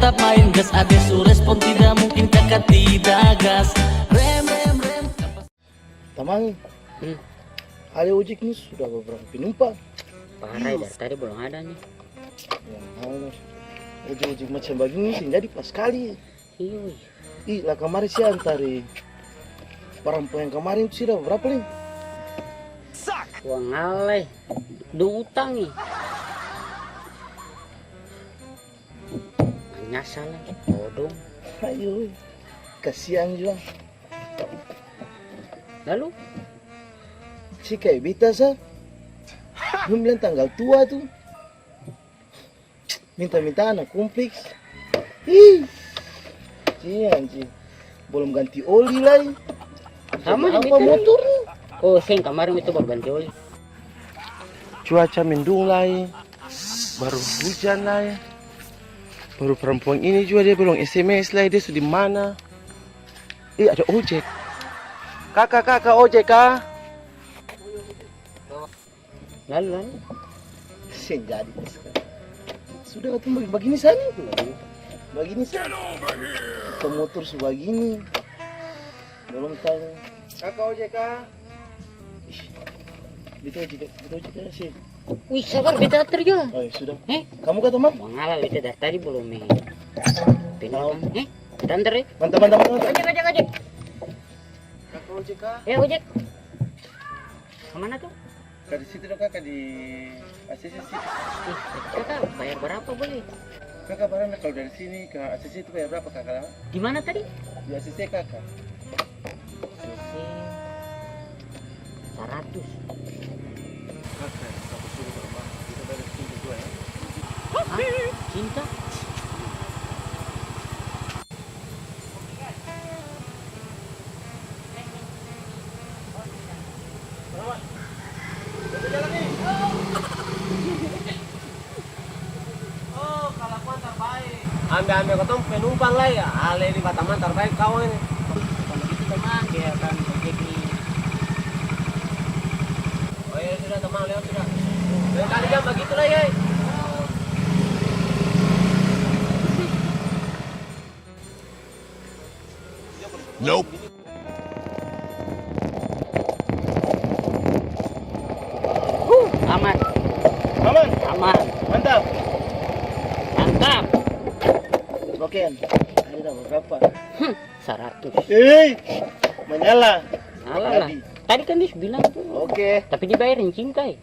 tetap main gas, ade su respon tidak mungkin kakak tidak gas. Rem rem rem. Tamang, ada ojek nih sudah beberapa penumpang. Parah dari tadi belum ada nih. Ya, ojek-ojek macam begini sih jadi pas sekali. Iya. Ih, lah kemarin sih antara perempuan yang kemarin sih dah berapa nih? Uang alay. Duh utang nih. Nyasar lah, bodoh. Ayo, kasihan juga. Lalu? Si kayak Bita sah, belum bilang tanggal tua tuh. Minta-minta anak kompleks. Ih, anjing, belum ganti oli lagi. Sama apa Bita motor nih? Oh, sing kemarin itu baru ganti oli. Cuaca mendung lagi, baru hujan lagi. Baru perempuan ini juga dia belum SMS lagi, dia sudah di mana? Ada ojek. Kakak ojek kah? Lalu. Sen jadi sekarang. Sudah ketemu begini sana. Begini sana. Ke motor sebegini. Belum tahu. Kakak ojek kah? Itu ojek sih. Wih, sabar Bita terjun. Oh, sudah. Kamu kata teman? Uang alay Bita dari tadi belum nih. Pindah. Tanter ya. Mantap. Ojek. Kakak ojek kah? Ojek. Kemana tuh? Kak di situ dong kakak di ACC sih. Kakak bayar berapa boleh? Kakak barang kalau dari sini ke ACC itu bayar berapa kakak? Di mana tadi? Di ACC kakak. Sisi 100. Kakak, satu suruh berapa? Kita bayar cinta dua ya. Hah? Cinta? Ambil ketemu penumpang lah ya, ale di Batam terbaik kau ini. Kalau gitu teman dia akan menjadi. Oh iya sudah teman lewat sudah. Lain kali jam begitu lah ya. Nope. Aman. Aman. Mantap. Oke. Ada berapa? 100. Menyala. Alah. Tadi kan dia bilang tuh. Oke. Tapi dibayarin cinta ya.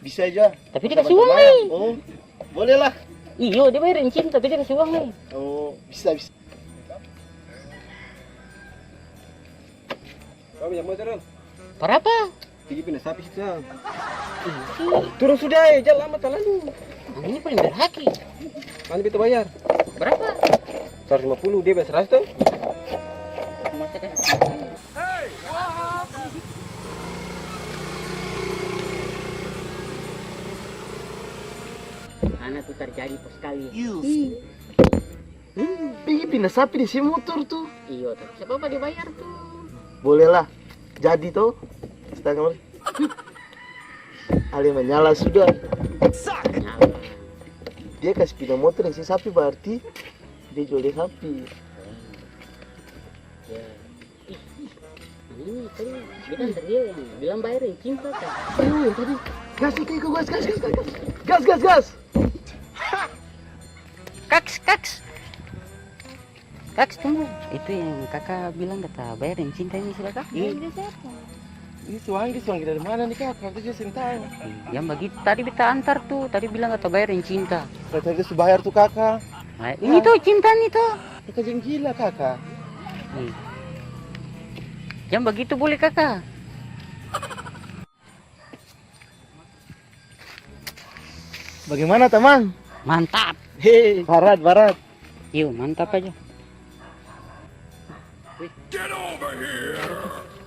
Bisa aja. Tapi dia kasih uang nih. Oh, boleh lah. Iya, dia bayarin cinta tapi dia kasih uang nih. Oh, bisa. Kau bisa motor dong? Berapa? Pergi pindah sapi situ. Ih, Turun sudah ya, jalan lama terlalu. ini paling berhaki. Nanti kita bayar. Berapa? 150 dia bayar 100 tuh. Masa kan? Anak tuh terjadi pas kali. Pindah sapi di si motor tuh. Iya, tapi siapa apa dibayar tuh? Boleh lah. Jadi tuh. Setengah kali. Ali menyala sudah. Nyala. Dia kasih pindah motor yang si sapi berarti dia jual dia sapi. Ya. Ini tadi bilang dia yang bilang bayarin cinta kan? Ayo yang tadi kasih ke gas. Kaks tunggu. Itu yang kakak bilang kata bayarin cinta ini sudah kak? Iya. Ini suang dari mana nih kak? Waktu dia sentang. Yang begitu tadi kita antar tuh. Tadi bilang kata bayarin cinta. Kata dia bayar tuh kakak. Nah, ini tuh cinta nih tuh. Kakak jangan gila kakak. Yang begitu boleh kakak? Bagaimana teman? Mantap. Hei, barat. Yuk mantap aja.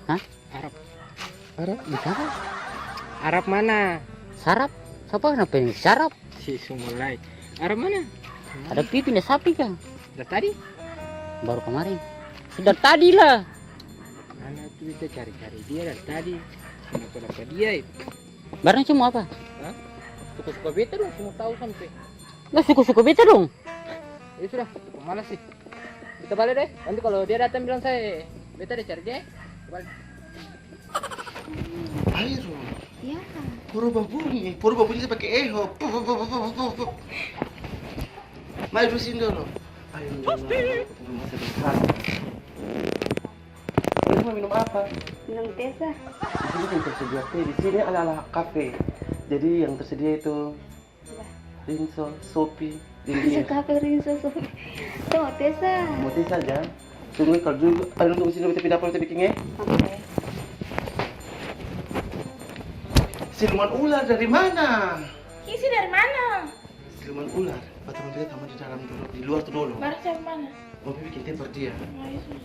Hah? Arab? Apa? Arab mana? Sarap? Siapa kenapa ini? Sarap? Si Sumulai. Arab mana? Ada pipi sapi kan? Dari tadi? Baru kemarin. Sudah tadi lah. Mana tuh kita cari-cari dia dari tadi. Kenapa dia? Barang semua apa? Hah? Suka-suka beta dong, semua tahu sampai. Nggak suka-suka beta dong. Ya sudah, malas sih. Kita balik deh. Nanti kalau dia datang bilang saya, beta deh cari dia. Kita balik. Airo, Iya. purba bunyi saya pakai eho. Mari terusin dulu. Ayo, masa berhak. Ini mau minum apa? Minum teh sah. Di sini kan tersedia teh, di sini ala-ala kafe. Jadi yang tersedia itu Rinso, Sopi, Dinding. Kafe Rinso Sofi. Tuh teh sah. Mau teh saja. Tunggu kalau dulu, ayo tunggu sini kita pindah bikin ya. Oke. Siluman ular dari mana? Kisi dari mana? Siluman ular. Batu mobilnya taman di dalam dulu, di luar tuh dulu. Baru dari mana? Mau bikin teh per dia. Oh, iya, sudah.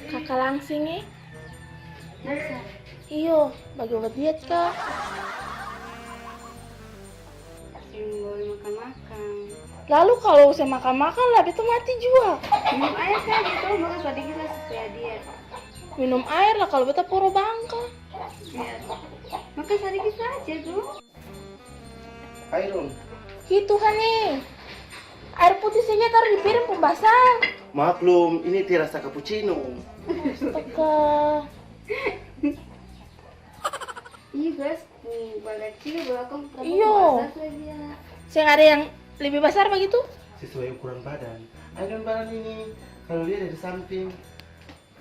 Kakak langsing ya? Masa? Iyo, bagi obat diet kak. Sering boleh makan-makan. Lalu kalau saya makan-makan lah, itu mati juga. Minum air saja tuh, makan sedikit lah supaya diet. Minum air lah kalau beta poro bangka. Biar. Makan sedikit saja tuh. Airon, Gitu kan nih. Air putih saja taruh di piring pembasahan. maklum ini teh rasa cappuccino. Astaga. Iya guys, bagacil belakang Iyo. basah saja. Saya nggak ada yang lebih besar begitu? Sesuai ukuran badan. Airon badan ini kalau dia dari samping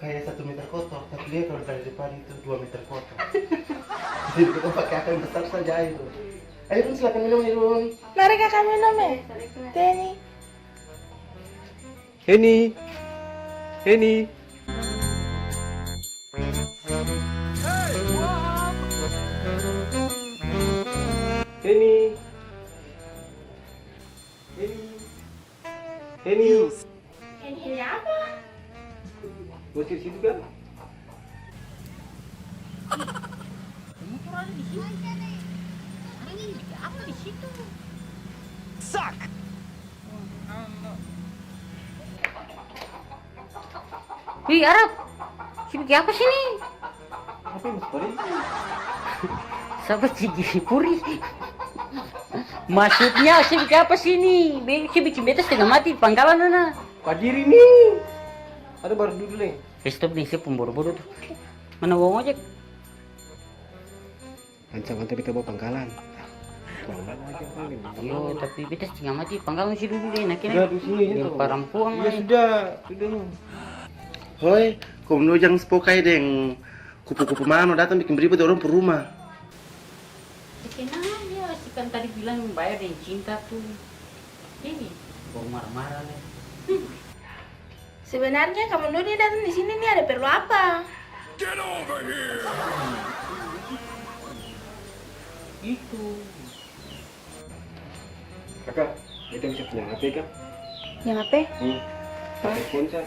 kayak 1 meter kotor, tapi dia kalau dari depan itu 2 meter kotor. Jadi kita pakai akar yang besar saja Airon. Airon silakan minum Airon. Mari kakak minum ya. Sedikit. Teh nih. Heni. Heni. Ini apa? Bosir situ kan? Wih, Arab. Sibuk apa sih nih? Apa yang mesti? Sahabat si Puri. Maksudnya sibuk apa sih nih? Sibuk beta setengah mati di pangkalan mana? Padiri nih. Ada baru dulu nih. Stop nih, siapa pemburu-buru tuh. Mana uang ojek? Ancam kita bawa pangkalan. Yo, tapi beta setengah mati di pangkalan sih dulu deh. Nak Sudah di sini itu. Parampuang. Ya sudah nih. Hoi, kau menujang spokai deng kupu-kupu mano datang bikin beribut orang per rumah. Kenanya sih kan tadi bilang bayar dan cinta tuh. Ini baru marah-marah nih. Sebenarnya kamu dulu dia datang di sini nih ada perlu apa? Itu. Kakak, kita bisa punya HP kan? Yang apa? Pakai ponsel.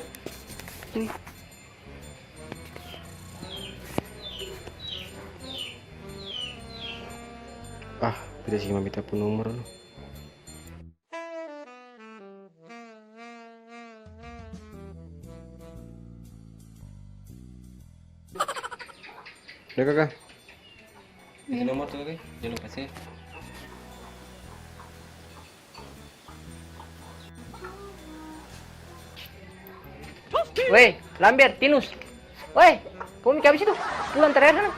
Ah, tidak sih minta pun nomor lu. Udah kakak. Ini nomor tuh kakak, jangan lupa sih. Weh, Lamber, Tinus. Weh, kamu habis itu. Pulang terakhir sana.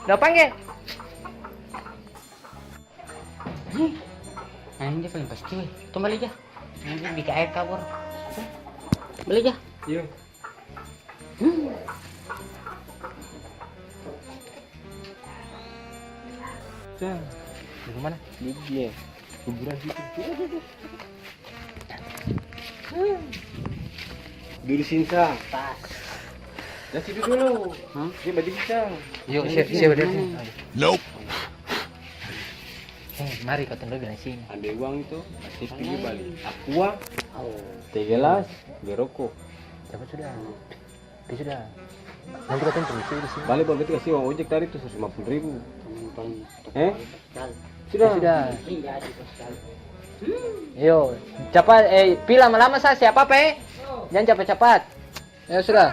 Udah panggil. Nah ini dia paling pasti weh. Tuh balik aja. Nanti bikin air kabur. Balik aja. Iya. Cang, dari mana? Dia, kuburan situ. Dulu Sinsa. Tas. Dan situ dulu. Hah? Dia badi Cang. Yuk, siap dari sini. Mari kau tunggu di sini. Ada uang itu, pasti pergi balik. Aqua, teh gelas, berokok. Cepat sudah. Itu sudah. Nanti kau tunggu di sini. Balik bawa kasih uang ojek tadi tuh 150.000. Sudah. Sudah. Sudah. Iya, di sekali. Yo, cepat, pila lama saya siapa pe? Jangan cepat-cepat. Ya sudah.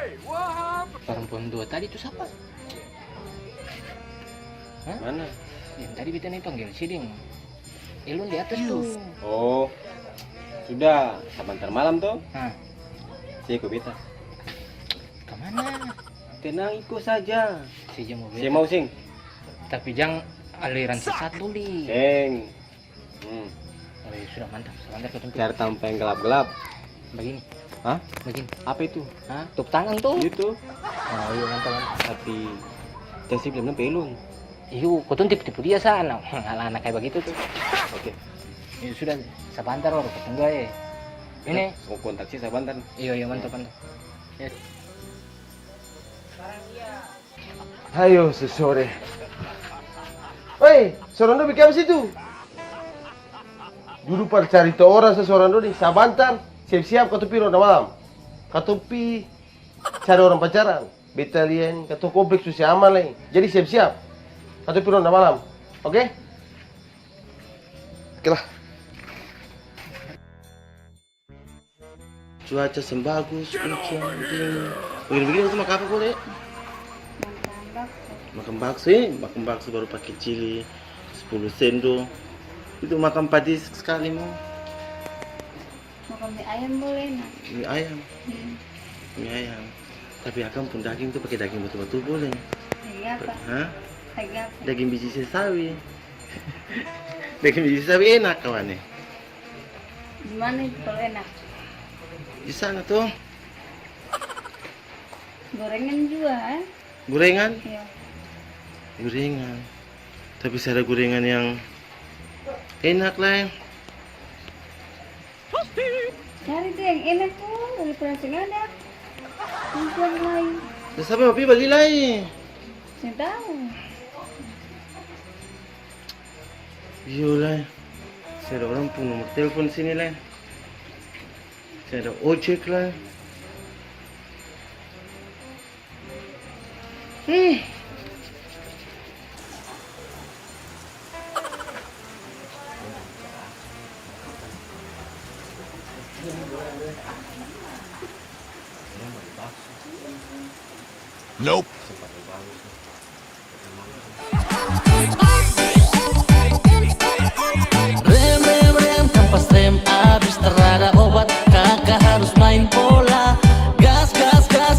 Perempuan dua tadi itu siapa? Hah? Mana? Yang tadi kita nih panggil siding. Elun di atas tuh. Oh, sudah. Sebentar malam tuh. Hah, Saya ikut beta. kemana? Tenang, ikut saja. Saya mau Saya beta. mau sing. Tapi jangan aliran sesat dulu. Sing. Oh, ya sudah mantap. Sebentar ketemu. Cari tempat yang gelap-gelap. Begini. Hah? Begini. Apa itu? Hah? Tepuk tangan tuh. Itu. Oh, iya mantap. Tapi Tesi belum nampak Elun. Iyo, kau tuh tipu-tipu dia sana. Anak-anak kayak begitu tuh. Oke. Ya sudah, sebentar baru ketemu ya. Ini. Mau kontak sih sebentar. Iya, mantap. Ya. Ayo sesore. Woi, seorang bikin apa situ? Dulu pada cari tuh orang seseorang dulu nih, sabantar, siap-siap kau tuh ronda malam. Kau tuh cari orang pacaran, betalian, kau tuh kompleks susah aman lagi. Jadi siap-siap, kau tuh ronda malam, oke? Oke lah. Cuaca sembagus, hujan, dingin. Begini-begini itu makan apa kau deh? Makan bakso ya, makan bakso baru pakai cili 10 sendok. Itu makan padis sekali mau. Makan mie ayam boleh nak. Mie ayam. Mie ayam. Tapi akan pun daging tuh pakai daging betul-betul boleh. Lagi apa? Hah? Lagi apa? Daging biji sawi. Daging biji sawi enak kawannya. Gimana itu kalau enak? Di sana tuh Gorengan juga, gorengan, Iya. gorengan. Tapi saya ada gorengan yang enak lah. Cari tuh yang enak tuh daripada yang ada. Yang lain. Dah sampai papi balik lagi. Saya tahu. Yolah. Saya ada orang pun nomor telepon sini lah. Saya ada ojek lah. Rem, kampas rem abis terada obat. Kakak harus main bola. Gas,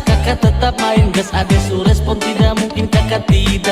kakak tetap main gas. Ada su respon tidak mungkin kakak tidak.